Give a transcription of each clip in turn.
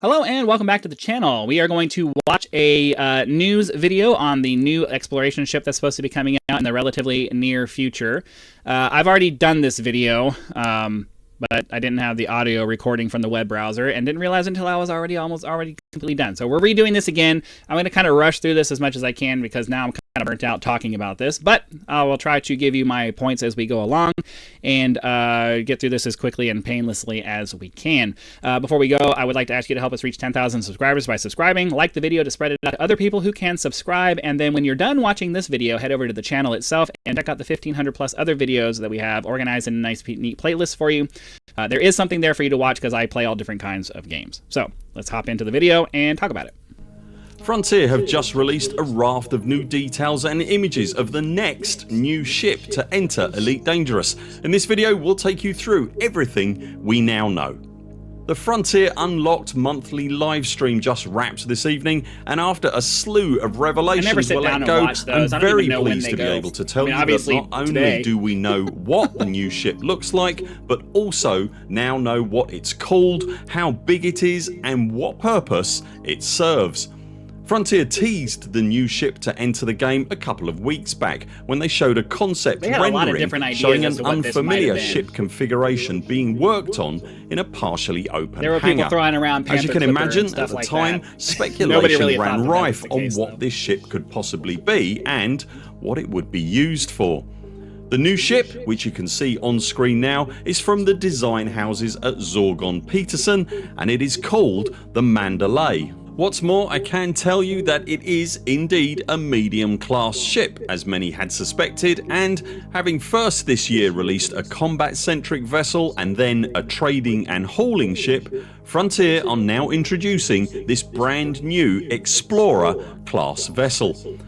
Hello and welcome back to the channel. We are going to watch a news video on the new exploration ship that's supposed to be coming out in the relatively near future. I've already done this video, but I didn't have the audio recording from the web browser and didn't realize until I was already completely done. So we're redoing this again. I'm going to kind of rush through this as much as I can because now I'm kind of burnt out talking about this, but I will try to give you my points as we go along and get through this as quickly and painlessly as we can. Before we go, I would like to ask you to help us reach 10,000 subscribers by subscribing, like the video to spread it out to other people who can subscribe, and then when you're done watching this video, head over to the channel itself and check out the 1,500 plus other videos that we have organized in a nice, neat playlist for you. There is something there for you to watch because I play all different kinds of games. So let's hop into the video and talk about it. Frontier have just released a raft of new details and images of the next new ship to enter Elite Dangerous. In this video we'll take you through everything we now know. The Frontier Unlocked monthly live stream just wrapped this evening, and after a slew of revelations were let go, I'm very pleased to be able to tell you that not only do we know what the new ship looks like, but also now know what it's called, how big it is and what purpose it serves. Frontier teased the new ship to enter the game a couple of weeks back when they showed a concept rendering showing an unfamiliar ship configuration being worked on in a partially open hangar. As you can imagine, at the time speculation ran rife on what this ship could possibly be and what it would be used for. The new ship, which you can see on screen now, is from the design houses at Zorgon Peterson and it is called the Mandalay. What's more, I can tell you that it is indeed a medium class ship as many had suspected, and having first this year released a combat centric vessel and then a trading and hauling ship, Frontier are now introducing this brand new Explorer class vessel.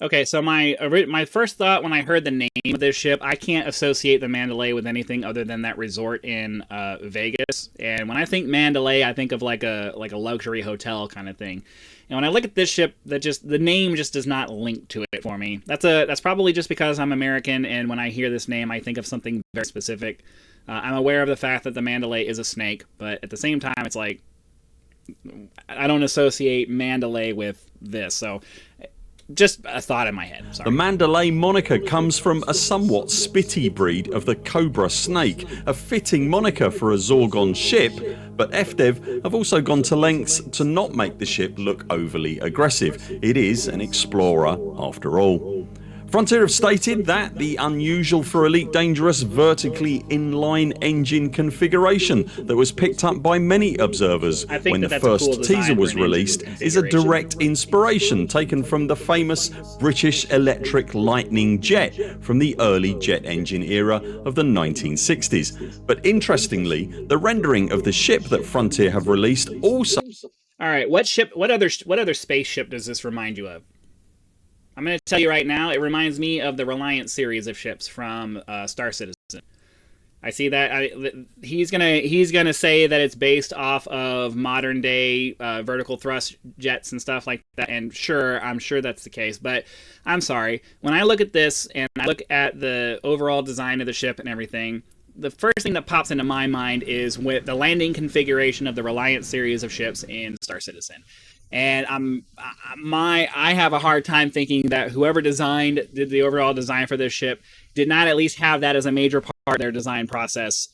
Okay, so my first thought when I heard the name of this ship, I can't associate the Mandalay with anything other than that resort in Vegas. And when I think Mandalay, I think of like a luxury hotel kind of thing. And when I look at this ship, the name just does not link to it for me. That's probably just because I'm American, and when I hear this name, I think of something very specific. I'm aware of the fact that the Mandalay is a snake, but at the same time, it's like I don't associate Mandalay with this. So just a thought in my head. Sorry. The Mandalay moniker comes from a somewhat spitty breed of the cobra snake, a fitting moniker for a Zorgon ship, but FDev have also gone to lengths to not make the ship look overly aggressive. It is an explorer after all. Frontier have stated that the unusual for Elite Dangerous vertically inline engine configuration that was picked up by many observers when the first teaser was released is a direct inspiration taken from the famous British electric Lightning jet from the early jet engine era of the 1960s. But interestingly, the rendering of the ship that Frontier have released also... Alright, what other spaceship does this remind you of? I'm going to tell you right now, it reminds me of the Reliant series of ships from Star Citizen. I see that he's gonna say that it's based off of modern day vertical thrust jets and stuff like that, and I'm sure that's the case, but I'm sorry. When I look at this and I look at the overall design of the ship and everything, the first thing that pops into my mind is with the landing configuration of the Reliant series of ships in Star Citizen. And I have a hard time thinking that whoever did the overall design for this ship did not at least have that as a major part of their design process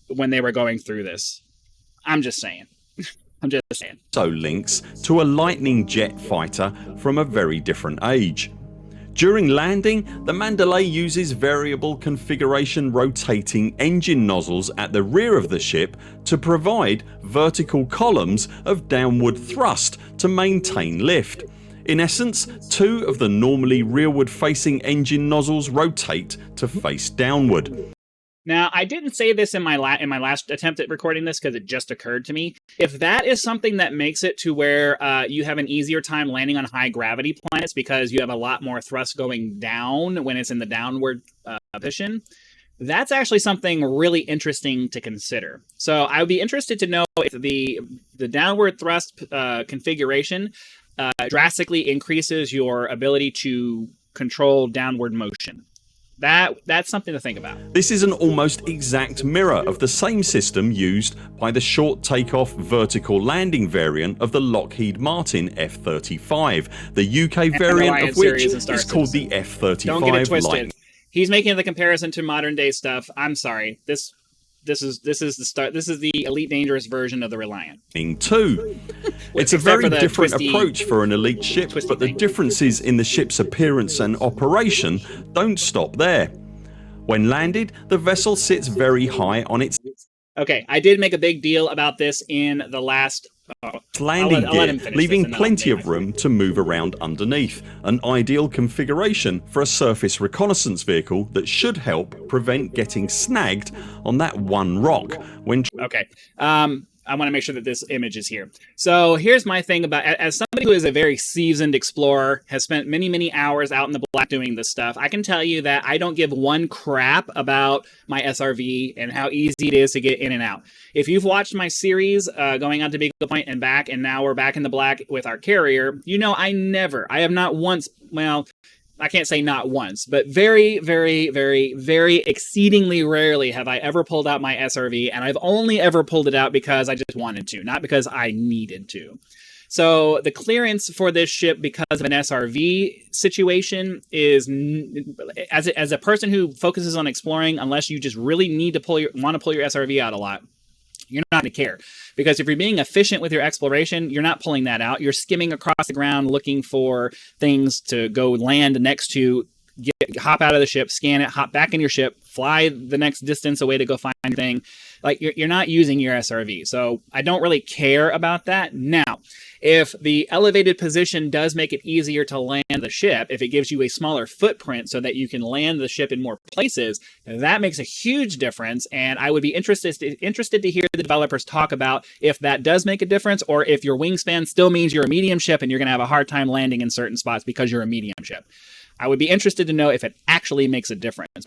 when they were going through this. I'm just saying. So links to a Lightning jet fighter from a very different age. During landing, the Mandalay uses variable configuration rotating engine nozzles at the rear of the ship to provide vertical columns of downward thrust to maintain lift. In essence, two of the normally rearward facing engine nozzles rotate to face downward. Now, I didn't say this in my last attempt at recording this because it just occurred to me. If that is something that makes it to where you have an easier time landing on high gravity planets because you have a lot more thrust going down when it's in the downward position, that's actually something really interesting to consider. So I would be interested to know if the downward thrust configuration drastically increases your ability to control downward motion. That's something to think about. This is an almost exact mirror of the same system used by the short takeoff vertical landing variant of the Lockheed Martin F-35, the UK variant of which is called the F-35 Don't get it twisted. Lightning. He's making the comparison to modern day stuff. I'm sorry. This is the start. This is the Elite Dangerous version of the Reliant. Two. It's a very different approach for an elite ship, but the differences in the ship's appearance and operation don't stop there. When landed, the vessel sits very high on its I did make a big deal about this in the last landing gear, leaving plenty of room to move around underneath. An ideal configuration for a surface reconnaissance vehicle that should help prevent getting snagged on that one rock when I want to make sure that this image is here. So here's my thing about, as somebody who is a very seasoned explorer, has spent many, many hours out in the black doing this stuff, I can tell you that I don't give one crap about my SRV and how easy it is to get in and out. If you've watched my series going out to Beagle Point and back, and now we're back in the black with our carrier, you know I have not once, well, I can't say not once, but very, very, very, very exceedingly rarely have I ever pulled out my SRV, and I've only ever pulled it out because I just wanted to, not because I needed to. So the clearance for this ship because of an SRV situation is, as a person who focuses on exploring, unless you just really need to want to pull your SRV out a lot, you're not going to care. Because if you're being efficient with your exploration, you're not pulling that out. You're skimming across the ground looking for things to go land next to, hop out of the ship, scan it, hop back in your ship, fly the next distance away to go find your thing. Like, you're not using your SRV. So I don't really care about that. Now, if the elevated position does make it easier to land the ship, if it gives you a smaller footprint so that you can land the ship in more places, that makes a huge difference. And I would be interested to hear the developers talk about if that does make a difference, or if your wingspan still means you're a medium ship and you're going to have a hard time landing in certain spots because you're a medium ship. I would be interested to know if it actually makes a difference.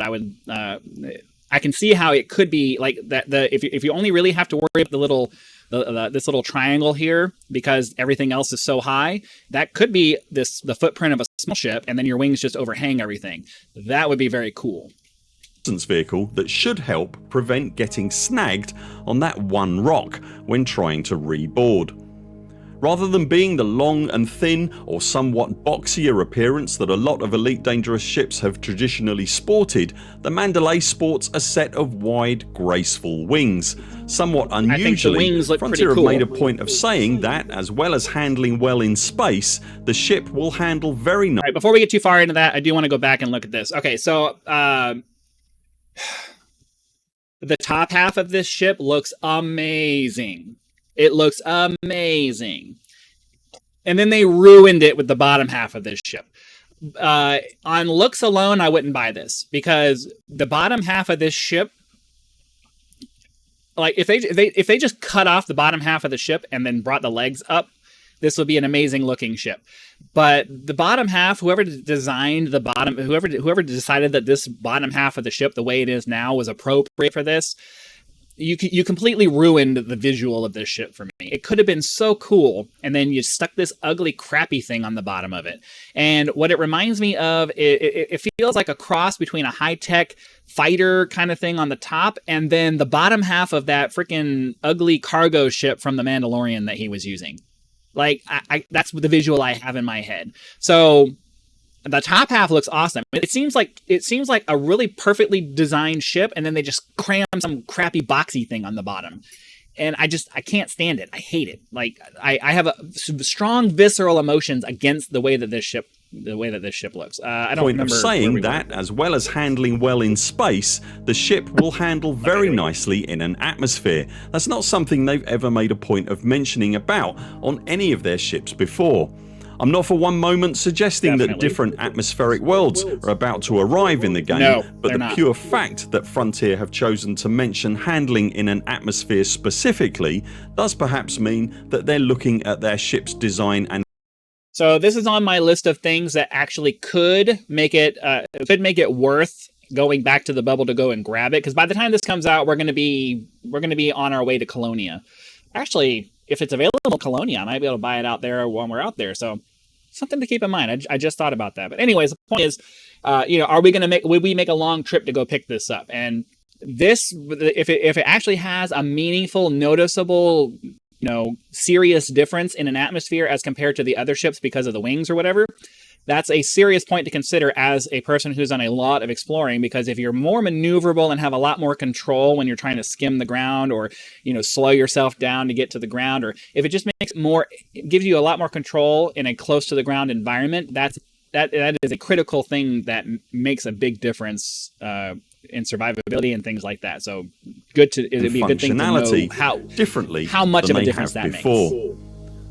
I can see how it could be like that. If you only really have to worry about this little triangle here because everything else is so high, that could be the footprint of a small ship, and then your wings just overhang everything. That would be very cool. Vehicle that should help prevent getting snagged on that one rock when trying to reboard. Rather than being the long and thin or somewhat boxier appearance that a lot of Elite Dangerous ships have traditionally sported, the Mandalay sports a set of wide, graceful wings. Somewhat unusually, Frontier have made a point of saying that, as well as handling well in space, the ship will handle very nicely. Right, before we get too far into that, I do want to go back and look at this. Okay, so the top half of this ship looks amazing. It looks amazing. And then they ruined it with the bottom half of this ship. On looks alone, I wouldn't buy this, because the bottom half of this ship, like if they just cut off the bottom half of the ship and then brought the legs up, this would be an amazing looking ship. But the bottom half, whoever decided that this bottom half of the ship, the way it is now, was appropriate for this, you completely ruined the visual of this ship for me. It could have been so cool, and then you stuck this ugly, crappy thing on the bottom of it. And what it reminds me of, it feels like a cross between a high-tech fighter kind of thing on the top, and then the bottom half of that freaking ugly cargo ship from The Mandalorian that he was using. Like, that's the visual I have in my head. So the top half looks awesome. It seems like a really perfectly designed ship, and then they just cram some crappy boxy thing on the bottom. And I can't stand it. I hate it. Like, I have strong visceral emotions against the way that this ship looks. I don't remember. Point of saying that, as well as handling well in space, the ship will handle very nicely in an atmosphere. That's not something they've ever made a point of mentioning about on any of their ships before. I'm not for one moment suggesting that different atmospheric worlds are about to arrive in the game, but the pure fact that Frontier have chosen to mention handling in an atmosphere specifically does perhaps mean that they're looking at their ship's design and... So this is on my list of things that actually could make it worth going back to the bubble to go and grab it, because by the time this comes out, we're going to be on our way to Colonia. Actually, if it's available in Colonia, I might be able to buy it out there when we're out there. So something to keep in mind. I just thought about that. But anyways, the point is, are we going to would we make a long trip to go pick this up? And this, if it actually has a meaningful, noticeable, serious difference in an atmosphere as compared to the other ships because of the wings or whatever, that's a serious point to consider as a person who's done a lot of exploring, because if you're more maneuverable and have a lot more control when you're trying to skim the ground or, slow yourself down to get to the ground, or if it just gives you a lot more control in a close to the ground environment, that is a critical thing that makes a big difference in survivability and things like that. So it'd be a good thing to know how much of a difference that makes.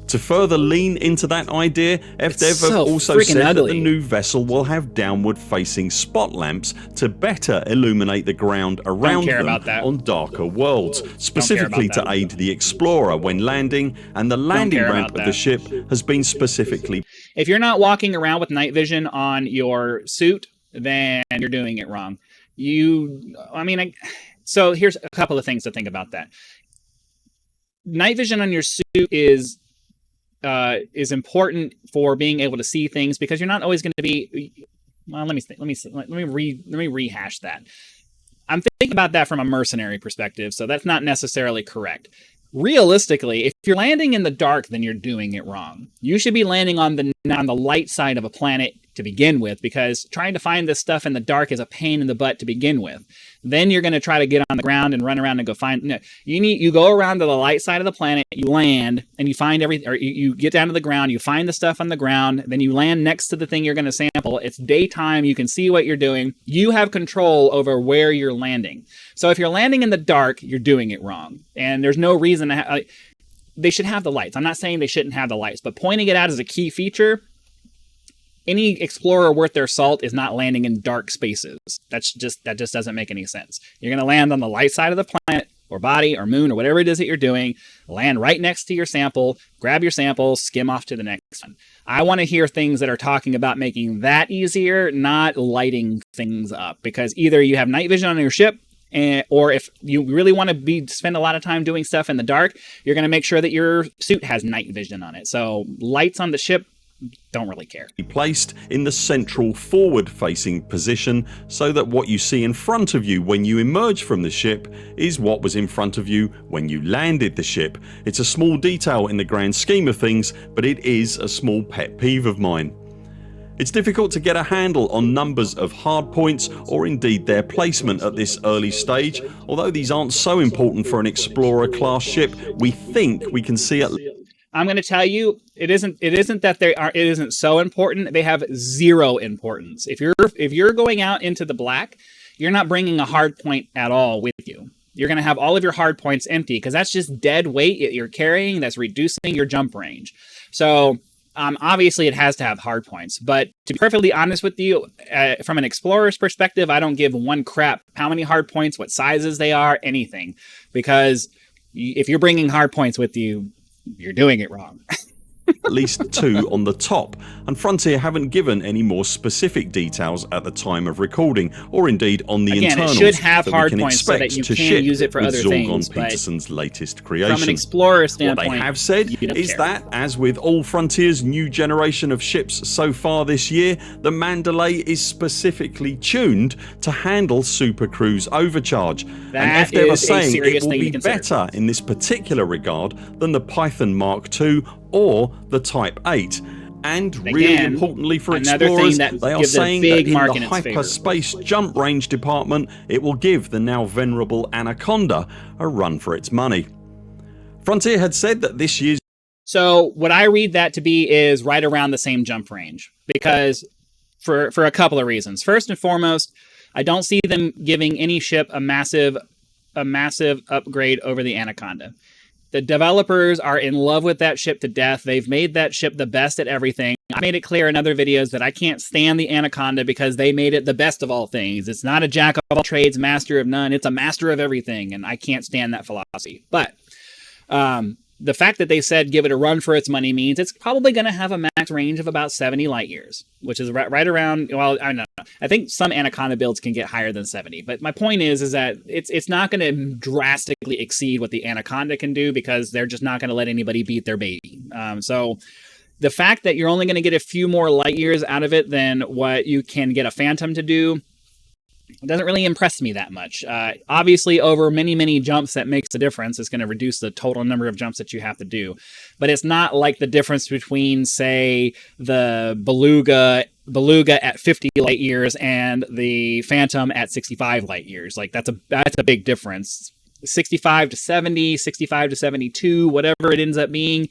To further lean into that idea, FDev have also said that the new vessel will have downward-facing spot lamps to better illuminate the ground around them on darker worlds, specifically to aid the explorer when landing, and the landing ramp of the ship has been specifically... If you're not walking around with night vision on your suit, then you're doing it wrong. So here's a couple of things to think about that. Night vision on your suit is important for being able to see things, because you're not always going to be. Well, let me rehash that. I'm thinking about that from a mercenary perspective, so that's not necessarily correct. Realistically, if you're landing in the dark, then you're doing it wrong. You should be landing on the light side of a planet to begin with, because trying to find this stuff in the dark is a pain in the butt to begin with. Then you're going to try to get on the ground and run around and go find. No, you go around to the light side of the planet, you land, and you find everything, or you get down to the ground, you find the stuff on the ground, then you land next to the thing you're going to sample. It's daytime, you can see what you're doing. You have control over where you're landing. So if you're landing in the dark, you're doing it wrong, and there's no reason to. They should have the lights. I'm not saying they shouldn't have the lights, but pointing it out as a key feature. Any explorer worth their salt is not landing in dark spaces. That just doesn't make any sense. You're going to land on the light side of the planet or body or moon or whatever it is that you're doing, land right next to your sample, grab your sample, skim off to the next one. I want to hear things that are talking about making that easier, not lighting things up, because either you have night vision on your ship, or if you really want to spend a lot of time doing stuff in the dark, you're going to make sure that your suit has night vision on it. So lights on the ship, don't really care. Placed in the central forward-facing position so that what you see in front of you when you emerge from the ship is what was in front of you when you landed the ship. It's a small detail in the grand scheme of things, but it is a small pet peeve of mine. It's difficult to get a handle on numbers of hardpoints or indeed their placement at this early stage. Although these aren't so important for an Explorer class ship, we think we can see at I'm going to tell you, it isn't that it isn't so important. They have zero importance. If you're going out into the black, you're not bringing a hard point at all with you. You're going to have all of your hard points empty, because that's just dead weight you're carrying that's reducing your jump range. So obviously it has to have hard points, but to be perfectly honest with you, from an explorer's perspective, I don't give one crap how many hard points, what sizes they are, anything, because if you're bringing hard points with you, you're doing it wrong. At least 2 on the top, and Frontier haven't given any more specific details at the time of recording, or indeed on the internals it should have that hard we can points expect so that you to can ship use it for with other Zorgon things. Peterson's latest creation. From an explorer standpoint, what they have said is that, as with all Frontier's new generation of ships so far this year, the Mandalay is specifically tuned to handle Super Cruise overcharge. That and FDev are is saying it will be consider. better in this particular regard than the Python Mark II or the Type 8. And really importantly for explorers, they are saying that in the hyperspace jump range department, it will give the now venerable Anaconda a run for its money. Frontier had said that this year's... So what I read that to be is right around the same jump range, because for a couple of reasons. First and foremost, I don't see them giving any ship a massive upgrade over the Anaconda. The developers are in love with that ship to death. They've made that ship the best at everything. I made it clear in other videos that I can't stand the Anaconda because they made it the best of all things. It's not a jack of all trades, master of none. It's a master of everything, and I can't stand that philosophy. But the fact that they said give it a run for its money means it's probably going to have a max range of about 70 light years, which is right around, well, I don't know. I think some Anaconda builds can get higher than 70, but my point is that it's not going to drastically exceed what the Anaconda can do, because they're just not going to let anybody beat their baby. So the fact that you're only going to get a few more light years out of it than what you can get a Phantom to do doesn't really impress me that much. Obviously, over many, many jumps, that makes a difference. It's going to reduce the total number of jumps that you have to do. But it's not like the difference between, say, the Beluga at 50 light years and the Phantom at 65 light years. Like, that's a big difference. 65 to 70, 65 to 72, whatever it ends up being,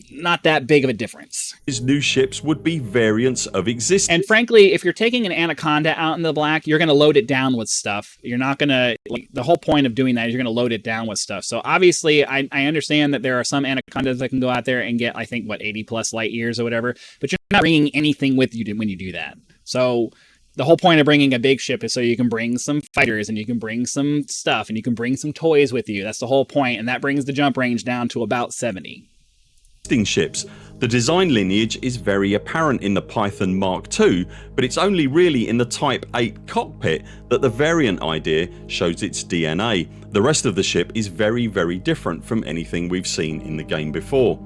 not that big of a difference. His new ships would be variants of existing. And frankly, if you're taking an Anaconda out in the black, you're going to load it down with stuff. You're not going to, like, the whole point of doing that is you're going to load it down with stuff. So obviously, I understand that there are some Anacondas that can go out there and get, I think, 80 plus light years or whatever, but you're not bringing anything with you when you do that. So the whole point of bringing a big ship is so you can bring some fighters and you can bring some stuff and you can bring some toys with you. That's the whole point, and that brings the jump range down to about 70. Ships. The design lineage is very apparent in the Python Mark II, but it's only really in the Type 8 cockpit that the variant idea shows its DNA. The rest of the ship is very, very different from anything we've seen in the game before.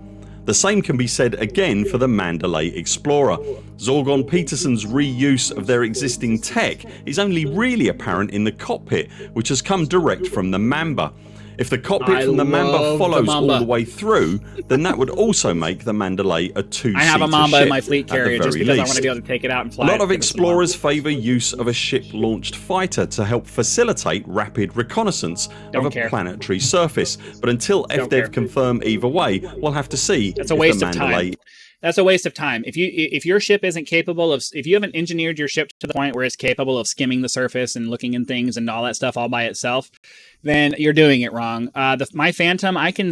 The same can be said again for the Mandalay Explorer. Zorgon Peterson's reuse of their existing tech is only really apparent in the cockpit, which has come direct from the Mamba. If the cockpit from the Mamba follows all the way through, then that would also make the Mandalay a two-seater ship. I have a Mamba in my fleet carrier just because I want to be able to take it out and fly. A lot of explorers favour use of a ship-launched fighter to help facilitate rapid reconnaissance of a planetary surface, but until FDev confirm either way, we'll have to see. That's a waste of time. That's a waste of time. If your ship isn't capable of, if you haven't engineered your ship to the point where it's capable of skimming the surface and looking in things and all that stuff all by itself, then you're doing it wrong. My Phantom, I can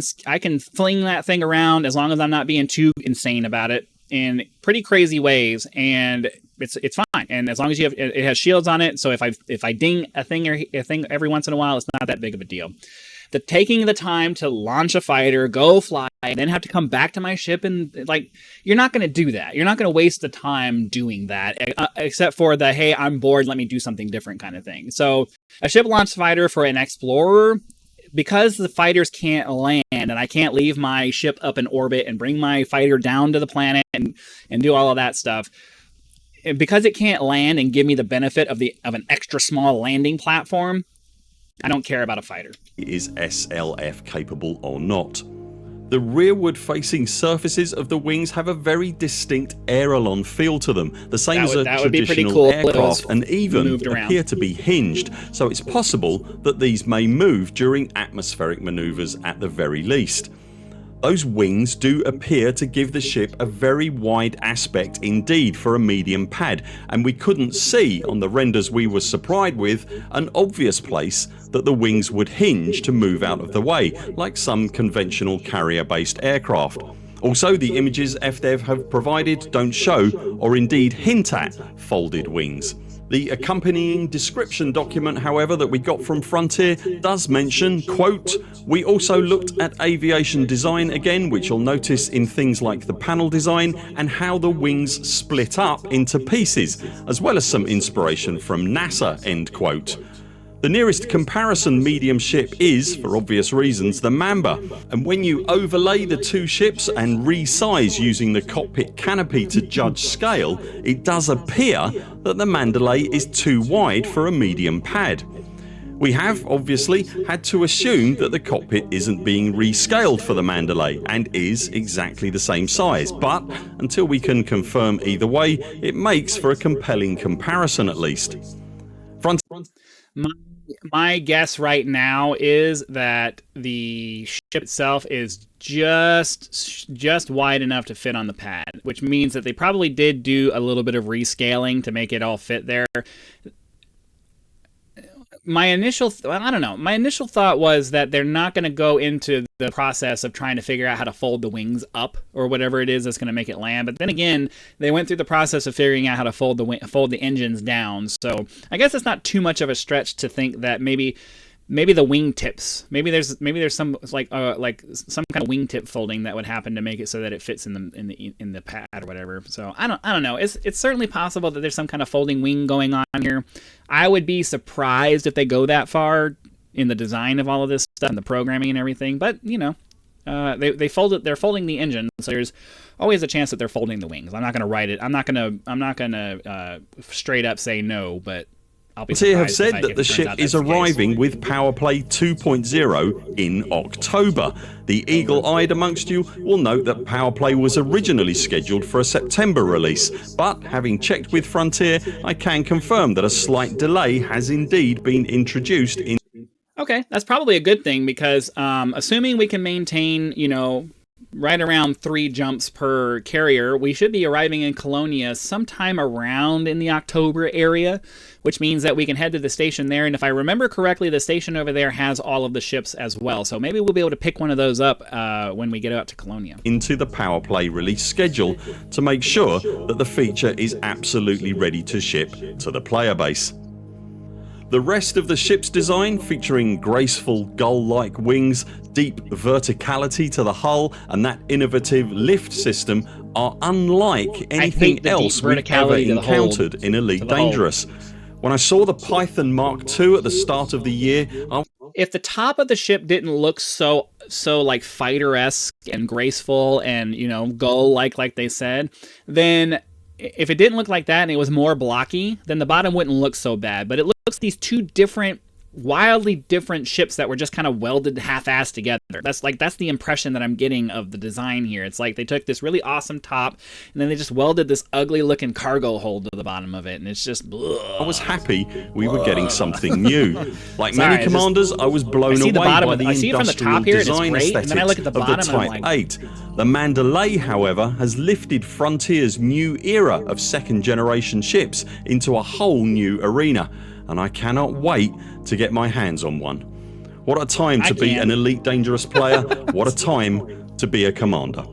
fling that thing around as long as I'm not being too insane about it in pretty crazy ways, and it's fine. And as long as it has shields on it, so if I ding a thing every once in a while, it's not that big of a deal. Taking the time to launch a fighter, go fly, and then have to come back to my ship, and like, you're not going to do that. You're not going to waste the time doing that, except for the, hey, I'm bored, let me do something different kind of thing. So a ship launch fighter for an explorer, because the fighters can't land and I can't leave my ship up in orbit and bring my fighter down to the planet and do all of that stuff, because it can't land and give me the benefit of an extra small landing platform, I don't care about a fighter. Is SLF capable or not? The rearward facing surfaces of the wings have a very distinct aileron feel to them, the same as a traditional aircraft, and even appear to be hinged, so it's possible that these may move during atmospheric manoeuvres at the very least. Those wings do appear to give the ship a very wide aspect indeed for a medium pad, and we couldn't see on the renders we were supplied with an obvious place that the wings would hinge to move out of the way, like some conventional carrier based aircraft. Also, the images FDev have provided don't show or indeed hint at folded wings. The accompanying description document, however, that we got from Frontier does mention, quote, "We also looked at aviation design again, which you'll notice in things like the panel design and how the wings split up into pieces, as well as some inspiration from NASA," end quote. The nearest comparison medium ship is, for obvious reasons, the Mamba, and when you overlay the two ships and resize using the cockpit canopy to judge scale, it does appear that the Mandalay is too wide for a medium pad. We have obviously had to assume that the cockpit isn't being rescaled for the Mandalay and is exactly the same size, but until we can confirm either way, it makes for a compelling comparison at least. My guess right now is that the ship itself is just wide enough to fit on the pad, which means that they probably did do a little bit of rescaling to make it all fit there. My initial thought was that they're not going to go into the process of trying to figure out how to fold the wings up or whatever it is that's going to make it land. But then again, they went through the process of figuring out how to fold the engines down. So I guess it's not too much of a stretch to think that maybe the wing tips, maybe there's some like some kind of wingtip folding that would happen to make it so that it fits in the pad or whatever. So I don't know. It's certainly possible that there's some kind of folding wing going on here. I would be surprised if they go that far in the design of all of this stuff and the programming and everything. But you know, They're folding the engine, so there's always a chance that they're folding the wings. I'm not gonna write it. I'm not gonna straight up say no, but I'll be surprised have said that the ship is arriving with Powerplay 2.0 in October. The eagle-eyed amongst you will note that Powerplay was originally scheduled for a September release, but having checked with Frontier, I can confirm that a slight delay has indeed been introduced in. Okay, that's probably a good thing because assuming we can maintain, you know, right around 3 jumps per carrier, we should be arriving in Colonia sometime around in the October area, which means that we can head to the station there. And if I remember correctly, the station over there has all of the ships as well. So maybe we'll be able to pick one of those up when we get out to Colonia. Into the Powerplay release schedule to make sure that the feature is absolutely ready to ship to the player base. The rest of the ship's design, featuring graceful gull-like wings, deep verticality to the hull and that innovative lift system, are unlike anything else we've ever encountered in Elite Dangerous. When I saw the Python Mark II at the start of the year, if the top of the ship didn't look so like fighter-esque and graceful and, you know, gull-like they said, then if it didn't look like that and it was more blocky, then the bottom wouldn't look so bad. But it looks these two different, wildly different ships that were just kind of welded half-assed together. That's the impression that I'm getting of the design here. It's like they took this really awesome top and then they just welded this ugly-looking cargo hold to the bottom of it, and it's just. I was happy we were getting something new. Like many commanders, I was blown away by the industrial design aesthetics of the Type 8. The Mandalay, however, has lifted Frontier's new era of second-generation ships into a whole new arena, and I cannot wait to get my hands on one. What a time to be an Elite Dangerous player. What a time to be a commander.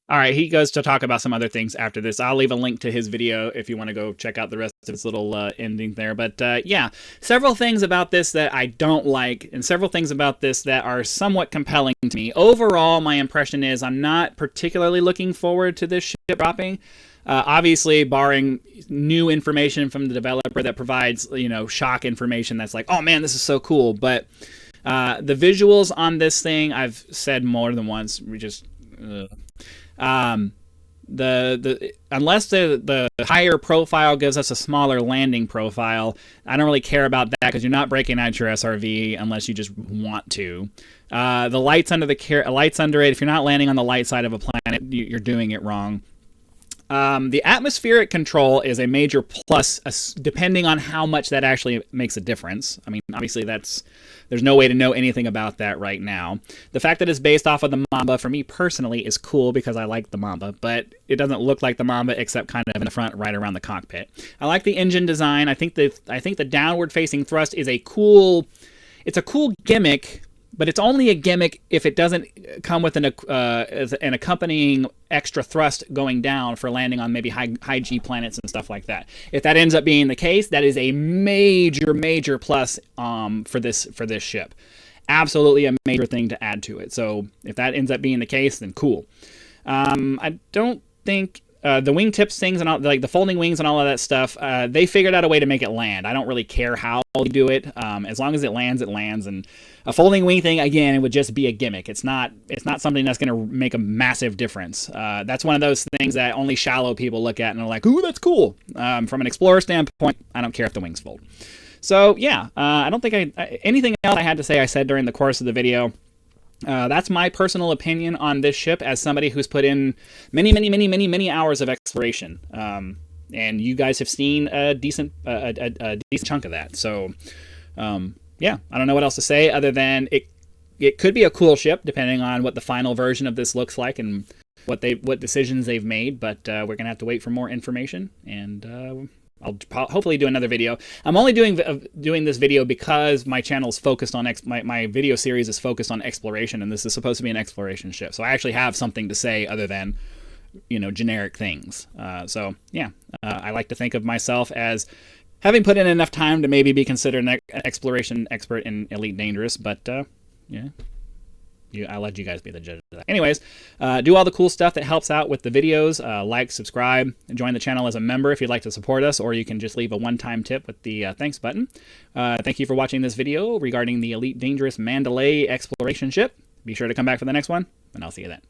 All right, he goes to talk about some other things after this. I'll leave a link to his video if you want to go check out the rest of his little ending there. But yeah, several things about this that I don't like, and several things about this that are somewhat compelling to me. Overall, my impression is I'm not particularly looking forward to this ship dropping. Obviously, barring new information from the developer that provides, you know, shock information that's like, oh man, this is so cool. But the visuals on this thing, I've said more than once, we just. Unless the higher profile gives us a smaller landing profile, I don't really care about that because you're not breaking out your SRV unless you just want to. The lights under it, if you're not landing on the light side of a planet, you're doing it wrong. The atmospheric control is a major plus, depending on how much that actually makes a difference. I mean, obviously there's no way to know anything about that right now. The fact that it's based off of the Mamba, for me personally, is cool because I like the Mamba, but it doesn't look like the Mamba except kind of in the front, right around the cockpit. I like the engine design. I think the downward-facing thrust is a cool gimmick. But it's only a gimmick if it doesn't come with an accompanying extra thrust going down for landing on maybe high G planets and stuff like that. If that ends up being the case, that is a major plus for this ship. Absolutely a major thing to add to it. So if that ends up being the case, then cool. I don't think the wingtips things and all, like the folding wings and all of that stuff, they figured out a way to make it land. I don't really care how they do it. As long as it lands, it lands. And a folding wing thing, again, it would just be a gimmick. It's not something that's going to make a massive difference. That's one of those things that only shallow people look at and are like, ooh, that's cool. From an explorer standpoint, I don't care if the wings fold. So yeah, I don't think anything else I had to say I said during the course of the video. That's my personal opinion on this ship as somebody who's put in many hours of exploration. And you guys have seen a decent chunk of that. So, yeah, I don't know what else to say other than it could be a cool ship depending on what the final version of this looks like and what decisions they've made. But we're gonna have to wait for more information, and I'll hopefully do another video. I'm only doing this video because my channel is focused on my video series is focused on exploration, and this is supposed to be an exploration ship. So I actually have something to say other than, you know, generic things. So yeah, I like to think of myself as having put in enough time to maybe be considered an exploration expert in Elite Dangerous, but yeah. I'll let you guys be the judge of that. Anyways, do all the cool stuff that helps out with the videos. Like, subscribe, and join the channel as a member if you'd like to support us, or you can just leave a one-time tip with the thanks button. Thank you for watching this video regarding the Elite Dangerous Mandalay exploration ship. Be sure to come back for the next one. and I'll see you then.